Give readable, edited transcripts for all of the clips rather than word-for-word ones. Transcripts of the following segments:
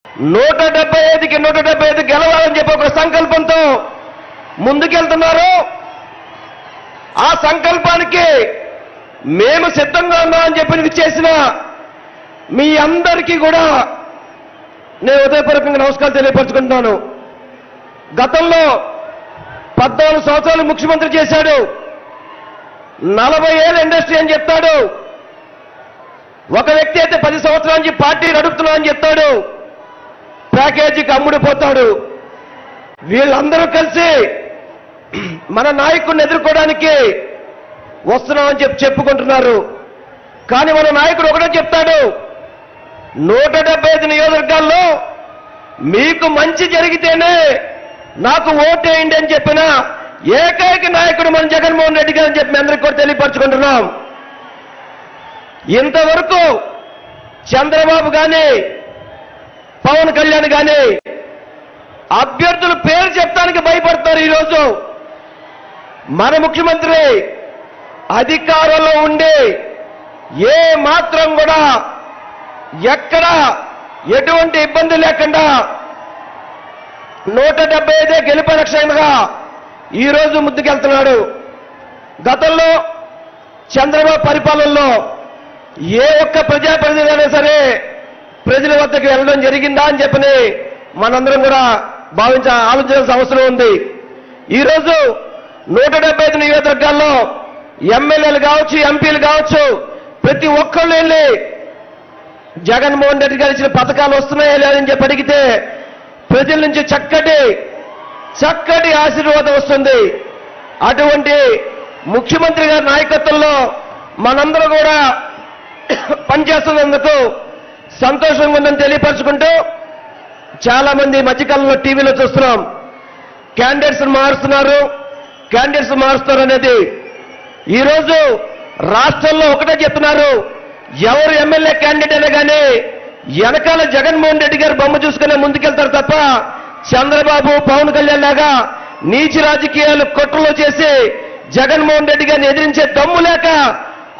175కి 175 గెలవాలని చెప్పి ఒక సంకల్పంతో ముందుకెళ్తున్నారు. ఆ సంకల్పానికి మేము సిద్ధంగా ఉన్నామని చెప్పి చేసిన మీ అందరికీ కూడా నేను హృదయపూర్వకంగా నమస్కారాలు తెలియపరుచుకుంటున్నాను. గతంలో 14 సంవత్సరాలు ముఖ్యమంత్రి చేశాడు. 40 ఏళ్ళ ఇండస్ట్రీ అని చెప్తాడు. ఒక వ్యక్తి అయితే 10 సంవత్సరాల నుంచి పార్టీ నడుపుతున్నా అని చెప్తాడు. ప్యాకేజీకి అమ్ముడిపోతాడు. వీళ్ళందరూ కలిసి మన నాయకుడిని ఎదుర్కోవడానికి వస్తున్నామని చెప్పుకుంటున్నారు. కానీ మన నాయకుడు ఒకటే చెప్తాడు, 175 నియోజకవర్గాల్లో మీకు మంచి జరిగితేనే నాకు ఓటేయండి అని చెప్పిన ఏకైక నాయకుడు మన జగన్మోహన్ రెడ్డి గారు అని చెప్పి మీ అందరికీ కూడా తెలియపరచుకుంటున్నాం. ఇంతవరకు చంద్రబాబు కానీ పవన్ కళ్యాణ్ కానీ అభ్యర్థుల పేరు చెప్తానికి భయపడతారు. ఈరోజు మన ముఖ్యమంత్రి అధికారంలో ఉండి ఏ మాత్రం కూడా ఎక్కడ ఎటువంటి ఇబ్బంది లేకుండా 175 గెలుపు లక్ష్యంగా ఈరోజు ముందుకెళ్తున్నాడు. గతంలో చంద్రబాబు పరిపాలనలో ఏ ఒక్క ప్రజాప్రతినిధి అయినా సరే ప్రజల వద్దకు వెళ్ళడం జరిగిందా అని చెప్పని మనందరం కూడా ఆలోచించాల్సిన అవసరం ఉంది. ఈరోజు 175 నియోజకవర్గాల్లో ఎమ్మెల్యేలు కావచ్చు, ఎంపీలు కావచ్చు, ప్రతి ఒక్కళ్ళు వెళ్ళి జగన్మోహన్ రెడ్డి గారు ఇచ్చిన పథకాలు వస్తున్నాయా లేదని చెప్పి అడిగితే ప్రజల నుంచి చక్కటి ఆశీర్వాదం వస్తుంది. అటువంటి ముఖ్యమంత్రి గారి నాయకత్వంలో మనందరూ కూడా పనిచేస్తున్నందుకు సంతోషంగా ఉందని తెలియపరచుకుంటూ, చాలా మంది మధ్యకాలంలో టీవీలో చూస్తున్నాం, క్యాండిడేట్స్ మారుస్తున్నారు అనేది. ఈరోజు రాష్ట్రంలో ఒకటే చెప్తున్నారు, ఎవరు ఎమ్మెల్యే క్యాండిడేట్ అయినా కానీ వెనకాల జగన్మోహన్ రెడ్డి గారు బొమ్మ చూసుకునే ముందుకెళ్తారు తప్ప చంద్రబాబు పవన్ కళ్యాణ్ లాగా నీచి రాజకీయాలు కుట్రలో చేసి జగన్మోహన్ రెడ్డి గారిని ఎదిరించే దమ్ము లేక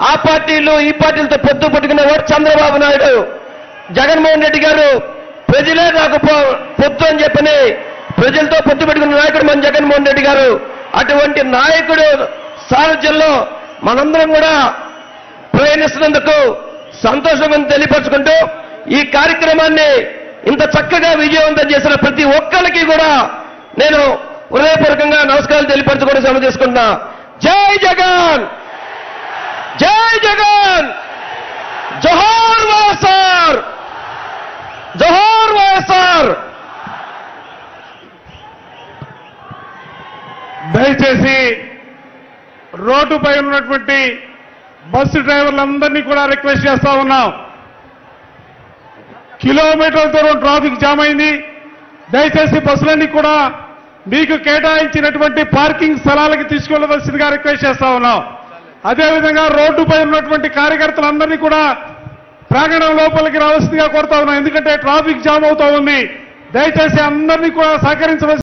ఆ పార్టీలు ఈ పార్టీలతో పొత్తు పట్టుకునేవాడు చంద్రబాబు నాయుడు. జగన్మోహన్ రెడ్డి గారు ప్రజలే నాకు పొత్తు అని చెప్పని ప్రజలతో పొత్తు పెట్టుకున్న నాయకుడు మన జగన్మోహన్ రెడ్డి గారు. అటువంటి నాయకుడు సారథ్యంలో మనందరం కూడా ప్రయాణిస్తున్నందుకు సంతోషంగా తెలియపరచుకుంటూ, ఈ కార్యక్రమాన్ని ఇంత చక్కగా విజయవంతం చేసిన ప్రతి ఒక్కరికి కూడా నేను హృదయపూర్వకంగా నమస్కారాలు తెలియపరచుకొని సెలవు తీసుకుంటున్నా. జై జగన్, జై జగన్, జోహార్ వైఎస్ఆర్, జోహార్ వైఎస్ఆర్. దయచేసి రోడ్డుపై ఉన్నటువంటి బస్సు డ్రైవర్లందరినీ కూడా రిక్వెస్ట్ చేస్తా ఉన్నాం. కిలోమీటర్ల దూరం ట్రాఫిక్ జామ్ అయింది. దయచేసి బస్సులన్నీ కూడా మీకు కేటాయించినటువంటి పార్కింగ్ స్థలాలకి తీసుకెళ్లవలసిందిగా రిక్వెస్ట్ చేస్తా ఉన్నాం. అదేవిధంగా రోడ్డుపై ఉన్నటువంటి కార్యకర్తలందరినీ కూడా ప్రాంగణం లోపలికి రావాల్సిందిగా కోరుతా ఉన్నాం. ఎందుకంటే ట్రాఫిక్ జామ్ అవుతా ఉంది. దయచేసి అందరినీ కూడా సహకరించవలసి